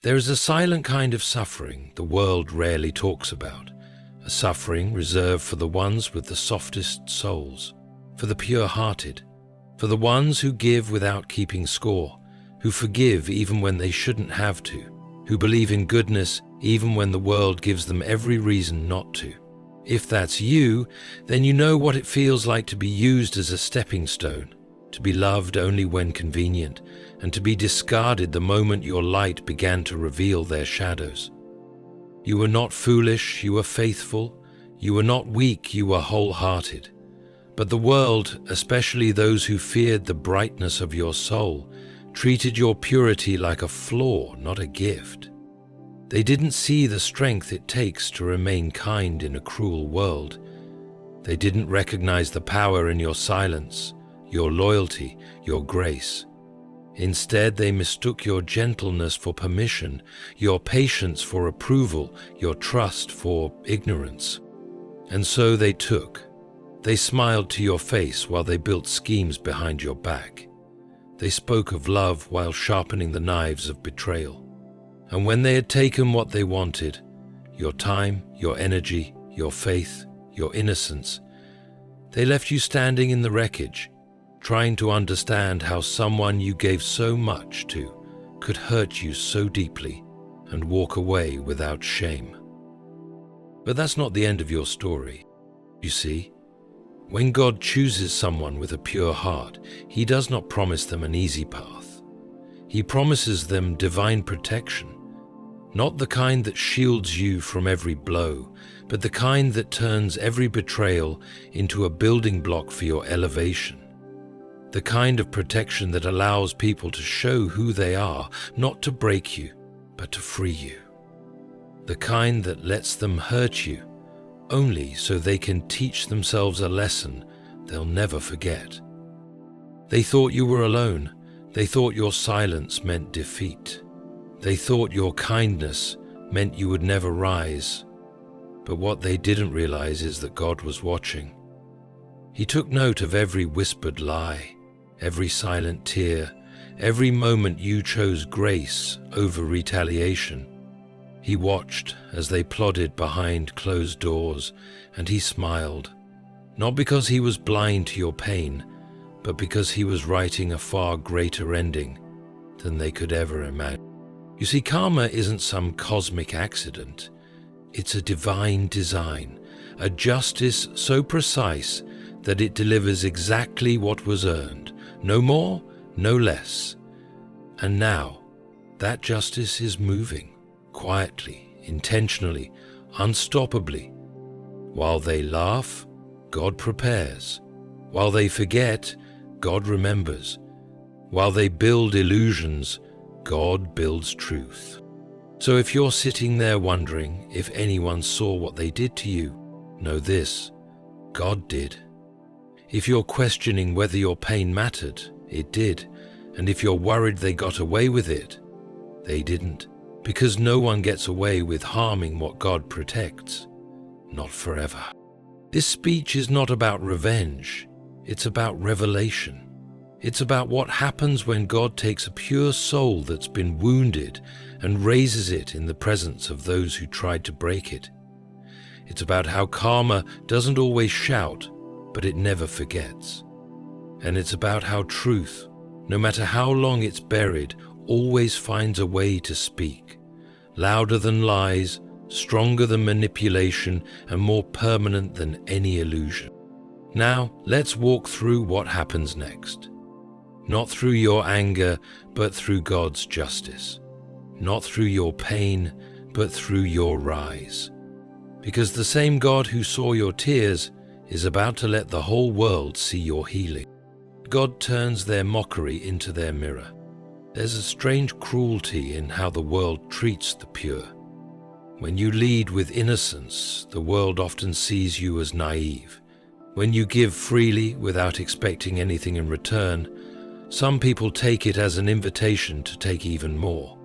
There is a silent kind of suffering the world rarely talks about, a suffering reserved for the ones with the softest souls, for the pure-hearted, for the ones who give without keeping score, who forgive even when they shouldn't have to, who believe in goodness even when the world gives them every reason not to. If that's you, then you know what it feels like to be used as a stepping stone, to be loved only when convenient, and to be discarded the moment your light began to reveal their shadows. You were not foolish, you were faithful. You were not weak, you were wholehearted. But the world, especially those who feared the brightness of your soul, treated your purity like a flaw, not a gift. They didn't see the strength it takes to remain kind in a cruel world. They didn't recognize the power in your silence, your loyalty, your grace. Instead, they mistook your gentleness for permission, your patience for approval, your trust for ignorance. And so they took. They smiled to your face while they built schemes behind your back. They spoke of love while sharpening the knives of betrayal. And when they had taken what they wanted, your time, your energy, your faith, your innocence, they left you standing in the wreckage, trying to understand how someone you gave so much to could hurt you so deeply and walk away without shame. But that's not the end of your story. You see, when God chooses someone with a pure heart, He does not promise them an easy path. He promises them divine protection, not the kind that shields you from every blow, but the kind that turns every betrayal into a building block for your elevation. The kind of protection that allows people to show who they are, not to break you, but to free you. The kind that lets them hurt you, only so they can teach themselves a lesson they'll never forget. They thought you were alone. They thought your silence meant defeat. They thought your kindness meant you would never rise. But what they didn't realize is that God was watching. He took note of every whispered lie, every silent tear, every moment you chose grace over retaliation. He watched as they plodded behind closed doors, and He smiled, not because He was blind to your pain, but because He was writing a far greater ending than they could ever imagine. You see, karma isn't some cosmic accident. It's a divine design, a justice so precise that it delivers exactly what was earned, no more, no less. And now, that justice is moving, quietly, intentionally, unstoppably. While they laugh, God prepares. While they forget, God remembers. While they build illusions, God builds truth. So if you're sitting there wondering if anyone saw what they did to you, know this: God did. If you're questioning whether your pain mattered, it did. And if you're worried they got away with it, they didn't. Because no one gets away with harming what God protects. Not forever. This speech is not about revenge. It's about revelation. It's about what happens when God takes a pure soul that's been wounded and raises it in the presence of those who tried to break it. It's about how karma doesn't always shout, but it never forgets. And it's about how truth, no matter how long it's buried, always finds a way to speak, louder than lies, stronger than manipulation, and more permanent than any illusion. Now, let's walk through what happens next. Not through your anger, but through God's justice. Not through your pain, but through your rise. Because the same God who saw your tears is about to let the whole world see your healing. God turns their mockery into their mirror. There's a strange cruelty in how the world treats the pure. When you lead with innocence, the world often sees you as naive. When you give freely without expecting anything in return, some people take it as an invitation to take even more.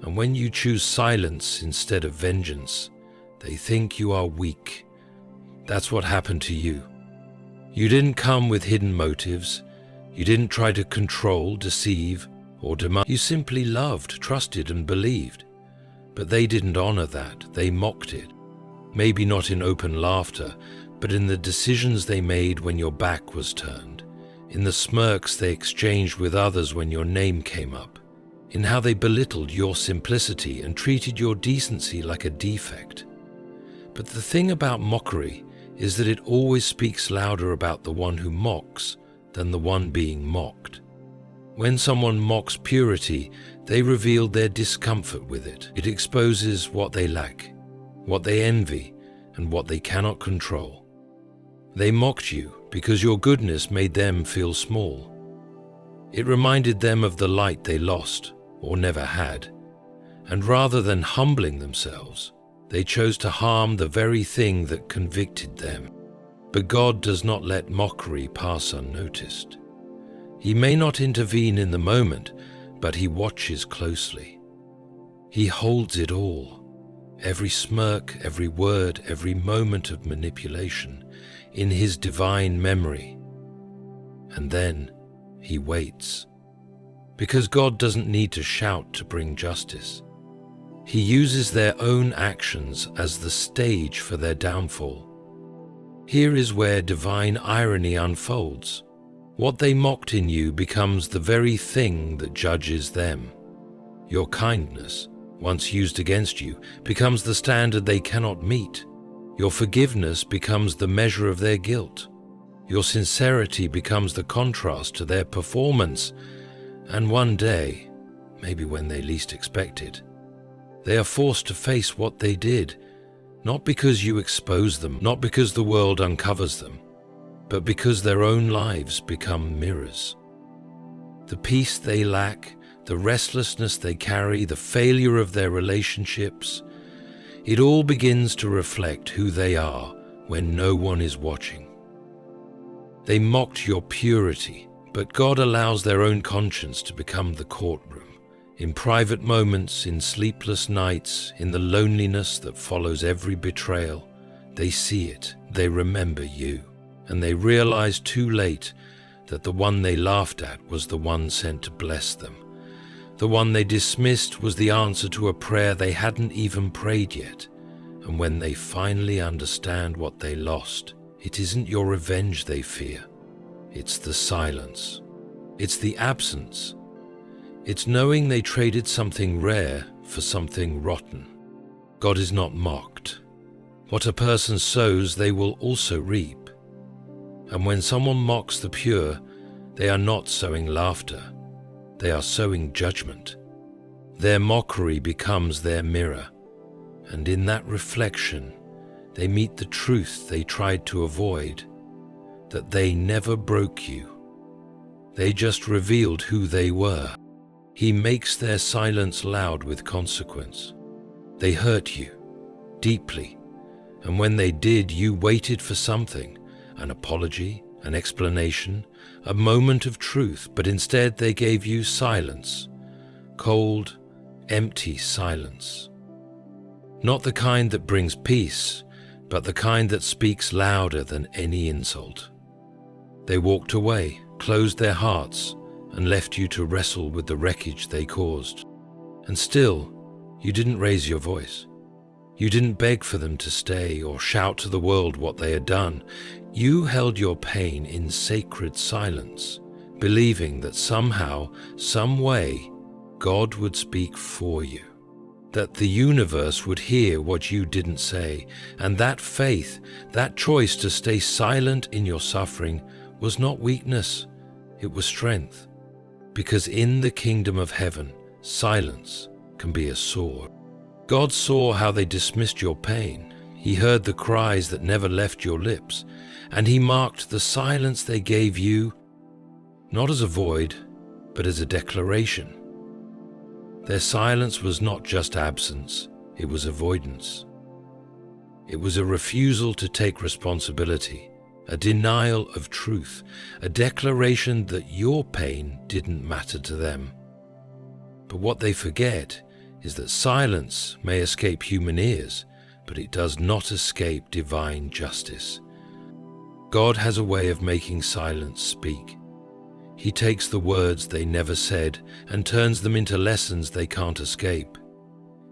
And when you choose silence instead of vengeance, they think you are weak. That's what happened to you. You didn't come with hidden motives. You didn't try to control, deceive, or demand. You simply loved, trusted, and believed. But they didn't honor that, they mocked it. Maybe not in open laughter, but in the decisions they made when your back was turned, in the smirks they exchanged with others when your name came up, in how they belittled your simplicity and treated your decency like a defect. But the thing about mockery is that it always speaks louder about the one who mocks than the one being mocked. When someone mocks purity, they reveal their discomfort with it. It exposes what they lack, what they envy, and what they cannot control. They mocked you because your goodness made them feel small. It reminded them of the light they lost or never had, and rather than humbling themselves, they chose to harm the very thing that convicted them. But God does not let mockery pass unnoticed. He may not intervene in the moment, but He watches closely. He holds it all, every smirk, every word, every moment of manipulation, in His divine memory. And then He waits. Because God doesn't need to shout to bring justice. He uses their own actions as the stage for their downfall. Here is where divine irony unfolds. What they mocked in you becomes the very thing that judges them. Your kindness, once used against you, becomes the standard they cannot meet. Your forgiveness becomes the measure of their guilt. Your sincerity becomes the contrast to their performance. And one day, maybe when they least expect it, they are forced to face what they did, not because you expose them, not because the world uncovers them, but because their own lives become mirrors. The peace they lack, the restlessness they carry, the failure of their relationships, it all begins to reflect who they are when no one is watching. They mocked your purity, but God allows their own conscience to become the courtroom. In private moments, in sleepless nights, in the loneliness that follows every betrayal, they see it, they remember you, and they realize too late that the one they laughed at was the one sent to bless them. The one they dismissed was the answer to a prayer they hadn't even prayed yet. And when they finally understand what they lost, it isn't your revenge they fear. It's the silence. It's the absence. It's knowing they traded something rare for something rotten. God is not mocked. What a person sows, they will also reap. And when someone mocks the pure, they are not sowing laughter. They are sowing judgment. Their mockery becomes their mirror, and in that reflection, they meet the truth they tried to avoid, that they never broke you. They just revealed who they were. He makes their silence loud with consequence. They hurt you, deeply, and when they did, you waited for something, an apology, an explanation, a moment of truth, but instead they gave you silence, cold, empty silence. Not the kind that brings peace, but the kind that speaks louder than any insult. They walked away, closed their hearts, and left you to wrestle with the wreckage they caused. And still, you didn't raise your voice. You didn't beg for them to stay or shout to the world what they had done. You held your pain in sacred silence, believing that somehow, some way, God would speak for you, that the universe would hear what you didn't say, and that faith, that choice to stay silent in your suffering was not weakness, it was strength. Because in the kingdom of heaven, silence can be a sword. God saw how they dismissed your pain. He heard the cries that never left your lips, and He marked the silence they gave you, not as a void, but as a declaration. Their silence was not just absence, it was avoidance. It was a refusal to take responsibility, a denial of truth, a declaration that your pain didn't matter to them. But what they forget is that silence may escape human ears, but it does not escape divine justice. God has a way of making silence speak. He takes the words they never said and turns them into lessons they can't escape.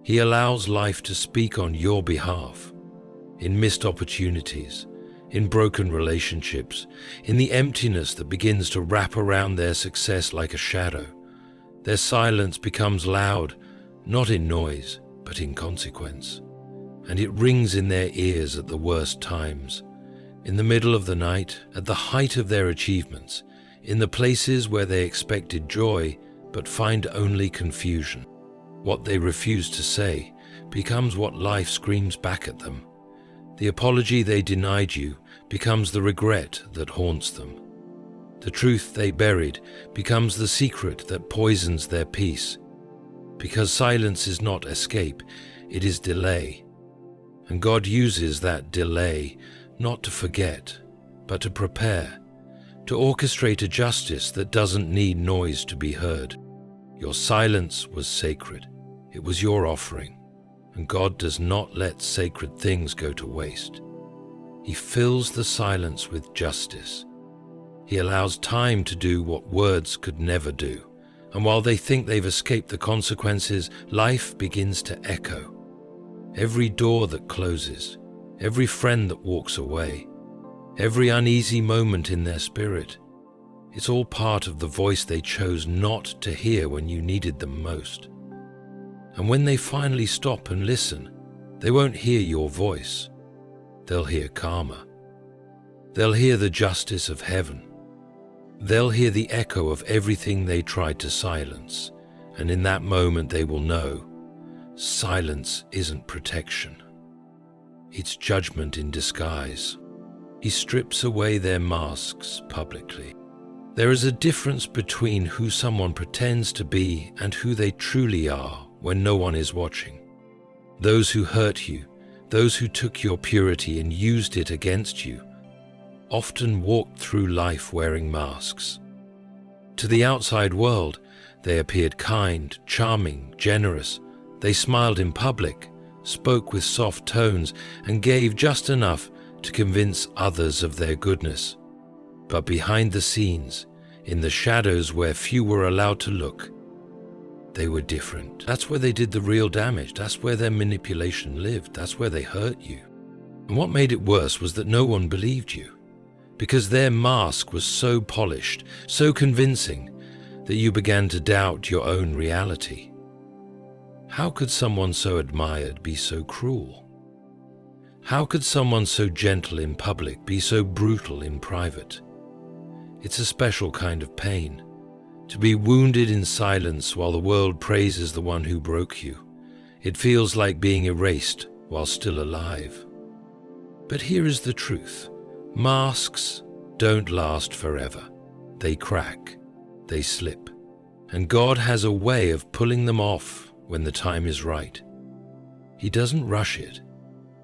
He allows life to speak on your behalf, in missed opportunities, in broken relationships, in the emptiness that begins to wrap around their success like a shadow. Their silence becomes loud, not in noise, but in consequence. And it rings in their ears at the worst times, in the middle of the night, at the height of their achievements, in the places where they expected joy but find only confusion. What they refuse to say becomes what life screams back at them. The apology they denied you becomes the regret that haunts them. The truth they buried becomes the secret that poisons their peace. Because silence is not escape, it is delay. And God uses that delay not to forget, but to prepare, to orchestrate a justice that doesn't need noise to be heard. Your silence was sacred. It was your offering. And God does not let sacred things go to waste. He fills the silence with justice. He allows time to do what words could never do. And while they think they've escaped the consequences, life begins to echo. Every door that closes, every friend that walks away, every uneasy moment in their spirit, it's all part of the voice they chose not to hear when you needed them most. And when they finally stop and listen, they won't hear your voice. They'll hear karma. They'll hear the justice of heaven. They'll hear the echo of everything they tried to silence. And in that moment they will know, silence isn't protection. It's judgment in disguise. He strips away their masks publicly. There is a difference between who someone pretends to be and who they truly are when no one is watching. Those who hurt you, those who took your purity and used it against you, often walked through life wearing masks. To the outside world, they appeared kind, charming, generous. They smiled in public, spoke with soft tones, and gave just enough to convince others of their goodness. But behind the scenes, in the shadows where few were allowed to look, they were different. That's where they did the real damage. That's where their manipulation lived. That's where they hurt you. And what made it worse was that no one believed you, because their mask was so polished, so convincing, that you began to doubt your own reality. How could someone so admired be so cruel? How could someone so gentle in public be so brutal in private? It's a special kind of pain, to be wounded in silence while the world praises the one who broke you. It feels like being erased while still alive. But here is the truth. Masks don't last forever. They crack, they slip, and God has a way of pulling them off when the time is right. He doesn't rush it.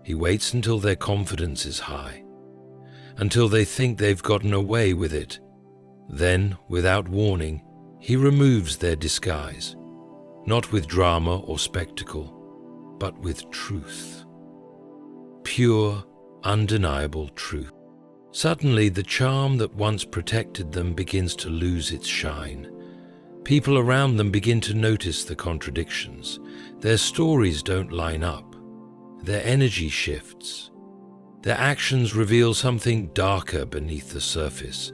He waits until their confidence is high, until they think they've gotten away with it. Then, without warning, He removes their disguise, not with drama or spectacle, but with truth. Pure, undeniable truth. Suddenly, the charm that once protected them begins to lose its shine. People around them begin to notice the contradictions. Their stories don't line up. Their energy shifts. Their actions reveal something darker beneath the surface,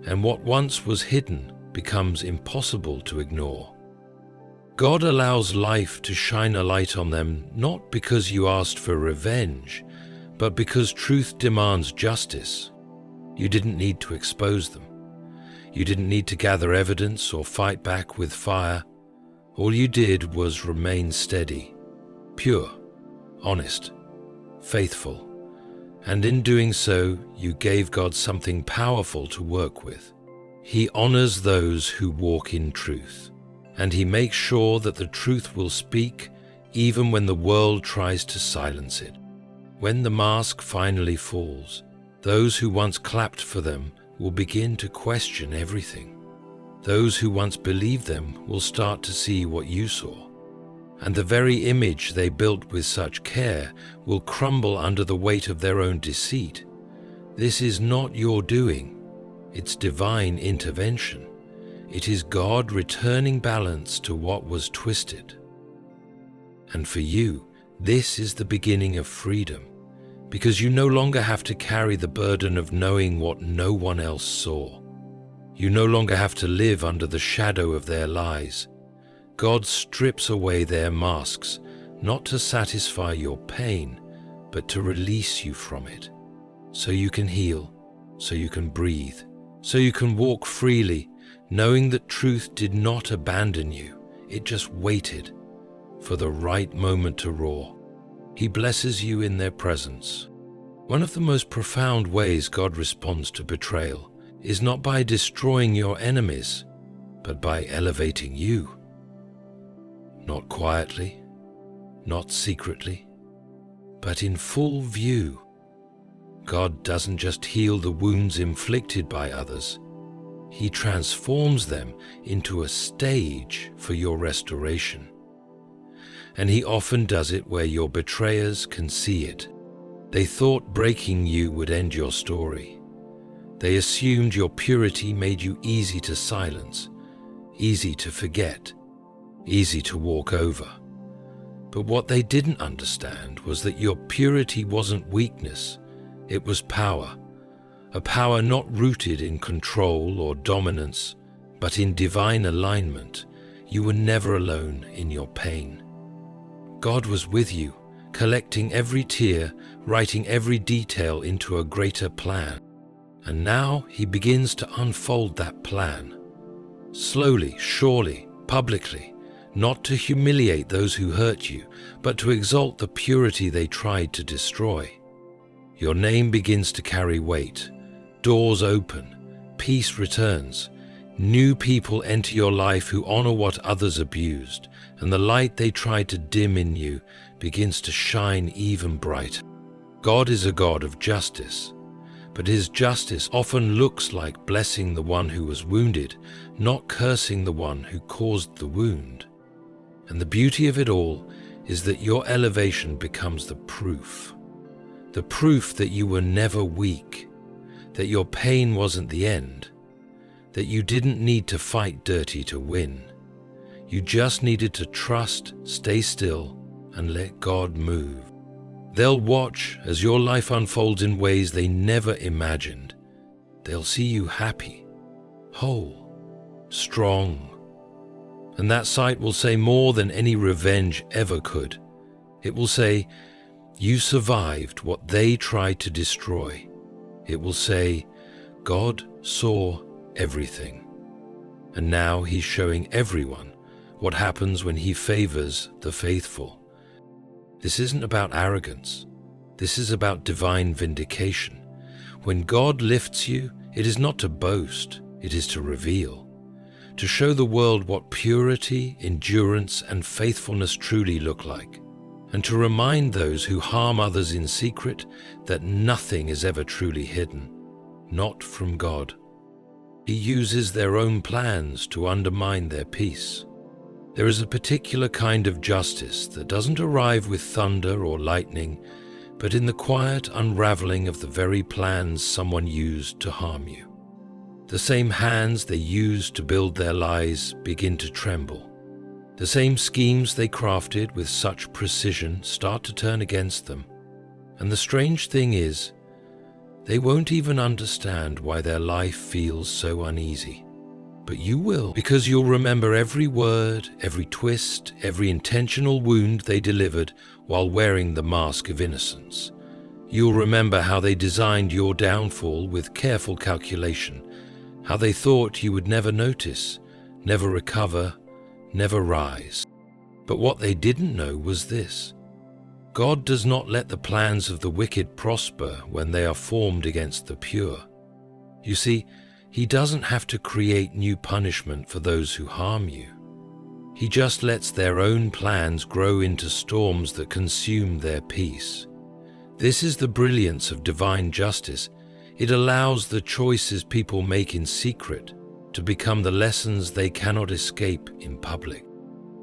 and what once was hidden becomes impossible to ignore. God allows life to shine a light on them, not because you asked for revenge, but because truth demands justice. You didn't need to expose them. You didn't need to gather evidence or fight back with fire. All you did was remain steady, pure, honest, faithful, and in doing so, you gave God something powerful to work with. He honors those who walk in truth, and He makes sure that the truth will speak even when the world tries to silence it. When the mask finally falls, those who once clapped for them will begin to question everything. Those who once believed them will start to see what you saw, and the very image they built with such care will crumble under the weight of their own deceit. This is not your doing. It's divine intervention. It is God returning balance to what was twisted. And for you, this is the beginning of freedom, because you no longer have to carry the burden of knowing what no one else saw. You no longer have to live under the shadow of their lies. God strips away their masks, not to satisfy your pain, but to release you from it, so you can heal, so you can breathe, so you can walk freely, knowing that truth did not abandon you, it just waited for the right moment to roar. He blesses you in their presence. One of the most profound ways God responds to betrayal is not by destroying your enemies, but by elevating you. Not quietly, not secretly, but in full view. God doesn't just heal the wounds inflicted by others. He transforms them into a stage for your restoration. And He often does it where your betrayers can see it. They thought breaking you would end your story. They assumed your purity made you easy to silence, easy to forget, easy to walk over. But what they didn't understand was that your purity wasn't weakness, it was power. A power not rooted in control or dominance, but in divine alignment. You were never alone in your pain. God was with you, collecting every tear, writing every detail into a greater plan. And now He begins to unfold that plan. Slowly, surely, publicly, not to humiliate those who hurt you, but to exalt the purity they tried to destroy. Your name begins to carry weight. Doors open, peace returns. New people enter your life who honor what others abused, and the light they tried to dim in you begins to shine even brighter. God is a God of justice, but His justice often looks like blessing the one who was wounded, not cursing the one who caused the wound. And the beauty of it all is that your elevation becomes the proof that you were never weak, that your pain wasn't the end, that you didn't need to fight dirty to win. You just needed to trust, stay still, and let God move. They'll watch as your life unfolds in ways they never imagined. They'll see you happy, whole, strong. And that sight will say more than any revenge ever could. It will say, you survived what they tried to destroy. It will say, God saw everything. And now He's showing everyone what happens when He favors the faithful. This isn't about arrogance. This is about divine vindication. When God lifts you, it is not to boast, it is to reveal, to show the world what purity, endurance, and faithfulness truly look like, and to remind those who harm others in secret that nothing is ever truly hidden, not from God. He uses their own plans to undermine their peace. There is a particular kind of justice that doesn't arrive with thunder or lightning, but in the quiet unraveling of the very plans someone used to harm you. The same hands they used to build their lies begin to tremble. The same schemes they crafted with such precision start to turn against them. And the strange thing is, they won't even understand why their life feels so uneasy. But you will, because you'll remember every word, every twist, every intentional wound they delivered while wearing the mask of innocence. You'll remember how they designed your downfall with careful calculation, how they thought you would never notice, never recover, never rise. But what they didn't know was this: God does not let the plans of the wicked prosper when they are formed against the pure. You see, He doesn't have to create new punishment for those who harm you. He just lets their own plans grow into storms that consume their peace. This is the brilliance of divine justice. It allows the choices people make in secret to become the lessons they cannot escape in public.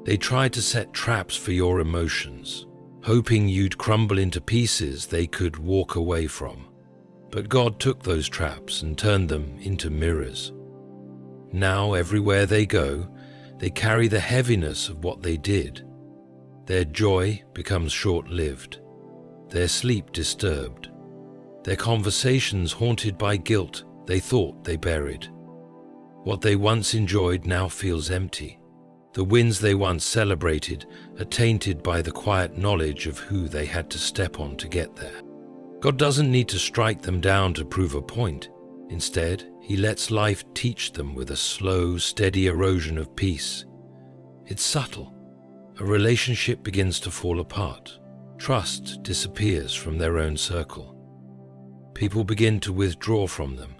They try to set traps for your emotions, hoping you'd crumble into pieces they could walk away from. But God took those traps and turned them into mirrors. Now, everywhere they go, they carry the heaviness of what they did. Their joy becomes short-lived, their sleep disturbed, their conversations haunted by guilt they thought they buried. What they once enjoyed now feels empty. The wins they once celebrated are tainted by the quiet knowledge of who they had to step on to get there. God doesn't need to strike them down to prove a point. Instead, He lets life teach them with a slow, steady erosion of peace. It's subtle. A relationship begins to fall apart. Trust disappears from their own circle. People begin to withdraw from them,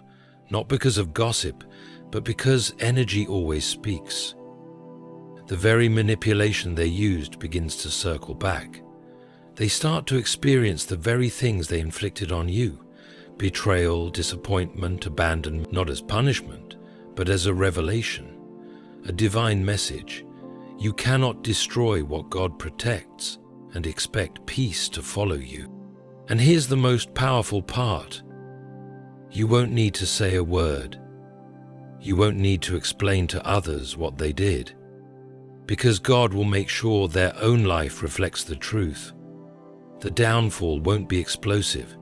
not because of gossip, but because energy always speaks. The very manipulation they used begins to circle back. They start to experience the very things they inflicted on you: betrayal, disappointment, abandonment, not as punishment, but as a revelation, a divine message. You cannot destroy what God protects and expect peace to follow you. And here's the most powerful part. You won't need to say a word. You won't need to explain to others what they did, because God will make sure their own life reflects the truth. The downfall won't be explosive.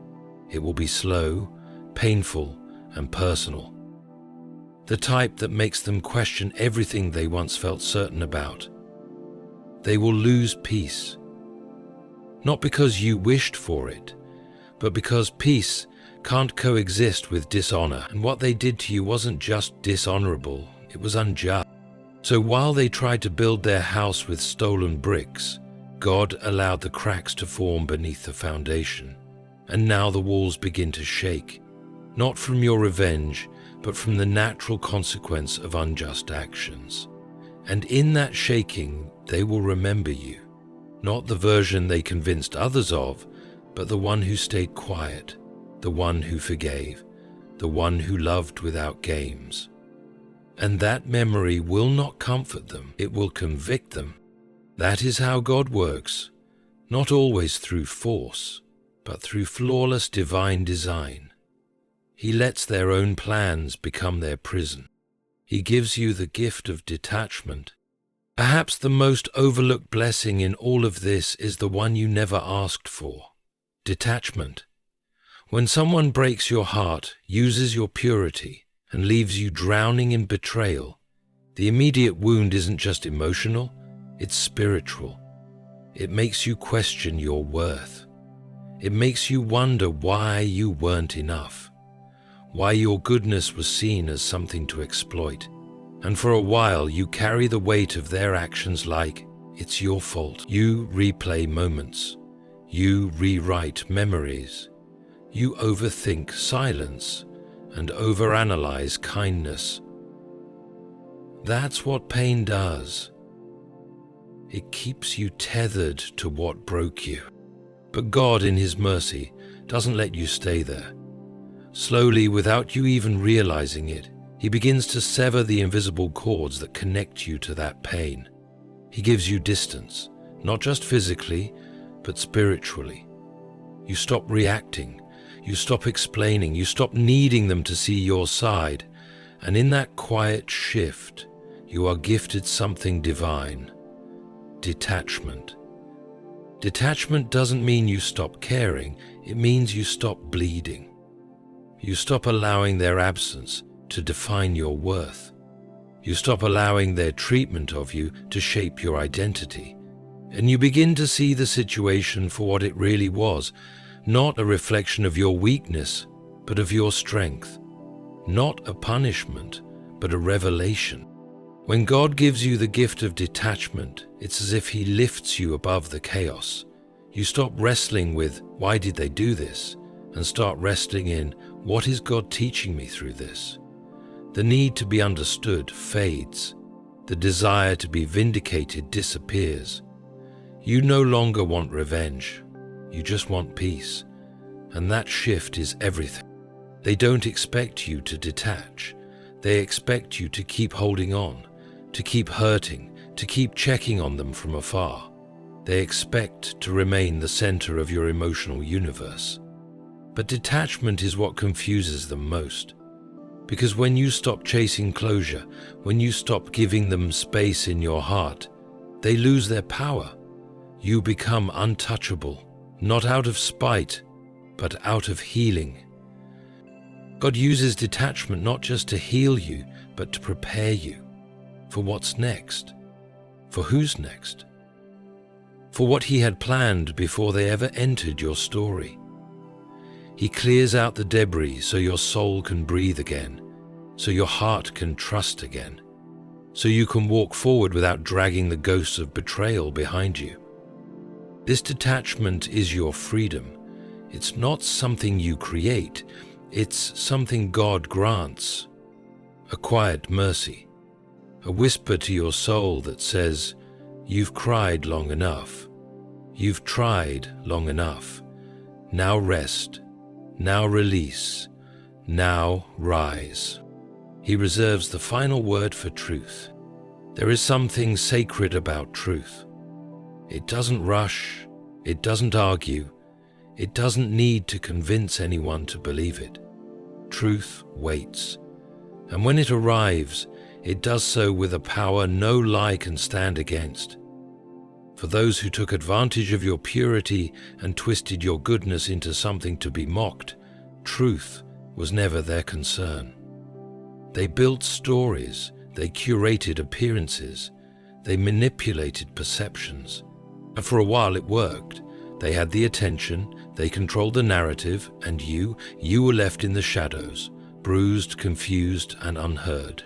It will be slow, painful, and personal. The type that makes them question everything they once felt certain about. They will lose peace, not because you wished for it, but because peace can't coexist with dishonor, and what they did to you wasn't just dishonorable, it was unjust. So while they tried to build their house with stolen bricks, God allowed the cracks to form beneath the foundation. And now the walls begin to shake, not from your revenge, but from the natural consequence of unjust actions. And in that shaking, they will remember you, not the version they convinced others of, but the one who stayed quiet, the one who forgave, the one who loved without games. And that memory will not comfort them, it will convict them. That is how God works, not always through force, but through flawless divine design. He lets their own plans become their prison. He gives you the gift of detachment. Perhaps the most overlooked blessing in all of this is the one you never asked for: detachment. When someone breaks your heart, uses your purity, and leaves you drowning in betrayal, the immediate wound isn't just emotional, it's spiritual. It makes you question your worth. It makes you wonder why you weren't enough, why your goodness was seen as something to exploit. And for a while you carry the weight of their actions like it's your fault. You replay moments. You rewrite memories. You overthink silence and overanalyze kindness. That's what pain does. It keeps you tethered to what broke you. But God, in His mercy, doesn't let you stay there. Slowly, without you even realizing it, He begins to sever the invisible cords that connect you to that pain. He gives you distance, not just physically, but spiritually. You stop reacting, you stop explaining, you stop needing them to see your side, and in that quiet shift, you are gifted something divine: detachment. Detachment doesn't mean you stop caring, it means you stop bleeding. You stop allowing their absence to define your worth. You stop allowing their treatment of you to shape your identity. And you begin to see the situation for what it really was, not a reflection of your weakness, but of your strength. Not a punishment, but a revelation. When God gives you the gift of detachment, it's as if He lifts you above the chaos. You stop wrestling with, why did they do this? And start resting in, what is God teaching me through this? The need to be understood fades. The desire to be vindicated disappears. You no longer want revenge. You just want peace. And that shift is everything. They don't expect you to detach. They expect you to keep holding on, to keep hurting, to keep checking on them from afar. They expect to remain the center of your emotional universe. But detachment is what confuses them most. Because when you stop chasing closure, when you stop giving them space in your heart, they lose their power. You become untouchable, not out of spite, but out of healing. God uses detachment not just to heal you, but to prepare you for what's next. For who's next? For what He had planned before they ever entered your story. He clears out the debris so your soul can breathe again, so your heart can trust again, so you can walk forward without dragging the ghosts of betrayal behind you. This detachment is your freedom. It's not something you create, it's something God grants. A quiet mercy, a whisper to your soul that says, "You've cried long enough. You've tried long enough. Now rest. Now release. Now rise." He reserves the final word for truth. There is something sacred about truth. It doesn't rush. It doesn't argue. It doesn't need to convince anyone to believe it. Truth waits. And when it arrives, it does so with a power no lie can stand against. For those who took advantage of your purity and twisted your goodness into something to be mocked, truth was never their concern. They built stories, they curated appearances, they manipulated perceptions. And for a while it worked. They had the attention, they controlled the narrative, and you were left in the shadows, bruised, confused, and unheard.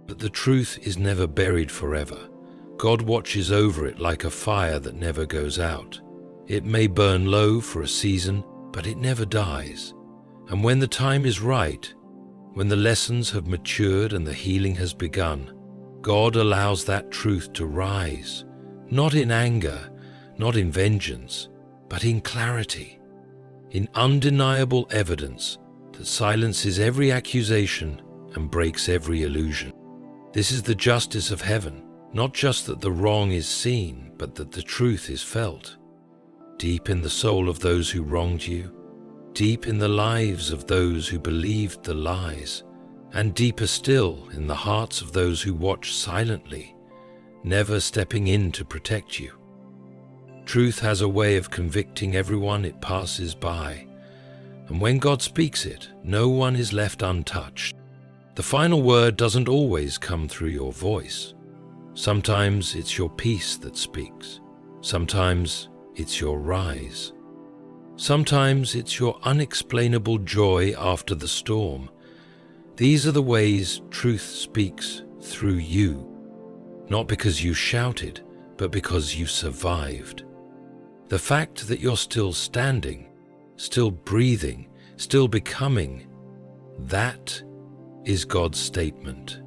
But the truth is never buried forever. God watches over it like a fire that never goes out. It may burn low for a season, but it never dies. And when the time is right, when the lessons have matured and the healing has begun, God allows that truth to rise, not in anger, not in vengeance, but in clarity, in undeniable evidence that silences every accusation and breaks every illusion. This is the justice of heaven, not just that the wrong is seen, but that the truth is felt. Deep in the soul of those who wronged you, deep in the lives of those who believed the lies, and deeper still in the hearts of those who watch silently, never stepping in to protect you. Truth has a way of convicting everyone it passes by, and when God speaks it, no one is left untouched. The final word doesn't always come through your voice. Sometimes it's your peace that speaks. Sometimes it's your rise. Sometimes it's your unexplainable joy after the storm. These are the ways truth speaks through you, not because you shouted, but because you survived. The fact that you're still standing, still breathing, still becoming, that is God's statement.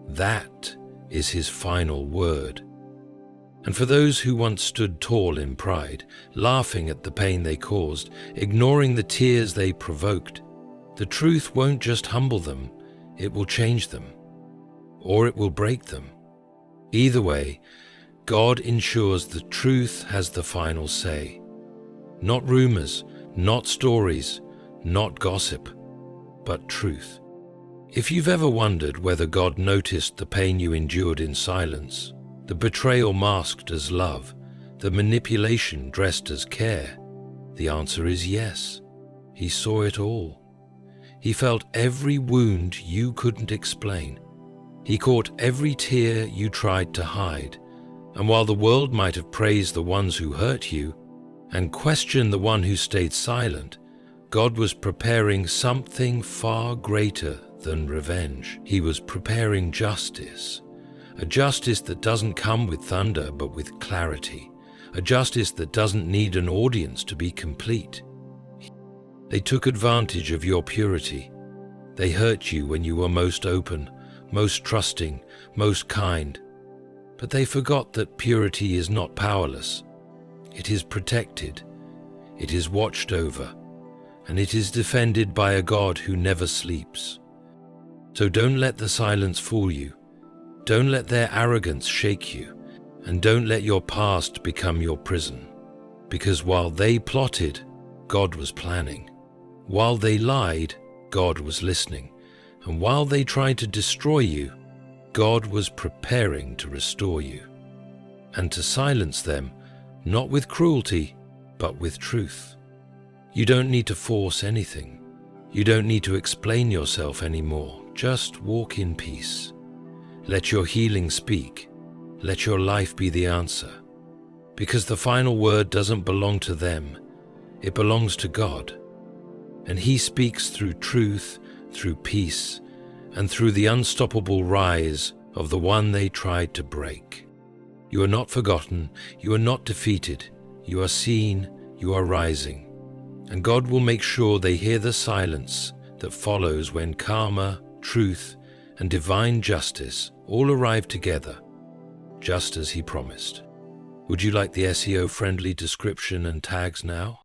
That is His final word. And for those who once stood tall in pride, laughing at the pain they caused, ignoring the tears they provoked, the truth won't just humble them, it will change them, or it will break them. Either way, God ensures the truth has the final say. Not rumors, not stories, not gossip, but truth. If you've ever wondered whether God noticed the pain you endured in silence, the betrayal masked as love, the manipulation dressed as care, the answer is yes. He saw it all. He felt every wound you couldn't explain. He caught every tear you tried to hide. And while the world might have praised the ones who hurt you and questioned the one who stayed silent, God was preparing something far greater than revenge. He was preparing justice. A justice that doesn't come with thunder but with clarity. A justice that doesn't need an audience to be complete. They took advantage of your purity. They hurt you when you were most open, most trusting, most kind. But they forgot that purity is not powerless. It is protected, it is watched over, and it is defended by a God who never sleeps. So don't let the silence fool you. Don't let their arrogance shake you, and don't let your past become your prison. Because while they plotted, God was planning. While they lied, God was listening. And while they tried to destroy you, God was preparing to restore you. And to silence them not with cruelty, but with truth. You don't need to force anything. You don't need to explain yourself anymore. Just walk in peace. Let your healing speak. Let your life be the answer. Because the final word doesn't belong to them. It belongs to God. And He speaks through truth, through peace, and through the unstoppable rise of the one they tried to break. You are not forgotten. You are not defeated. You are seen. You are rising. And God will make sure they hear the silence that follows when karma, truth, and divine justice all arrive together, just as He promised. Would you like the SEO-friendly description and tags now?